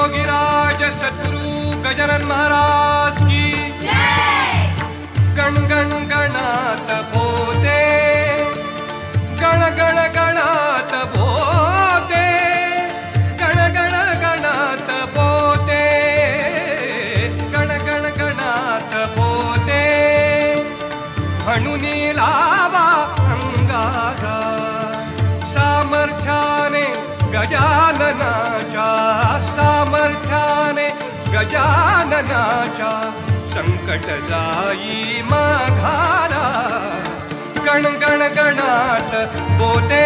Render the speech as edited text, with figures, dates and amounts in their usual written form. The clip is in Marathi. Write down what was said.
योगीराज सद्गुरु गजानन महाराज की गण गण गणात बोते, गण गण गणात बोते, गण गण गणात बोते, गण गण गणात बोते, म्हणून लावा अंगारा सामर्थ्याने गजाननाच्या, सामर्थ्याने गजाननाच्या, संकट जाई माघारा, गण गण गणात बोते.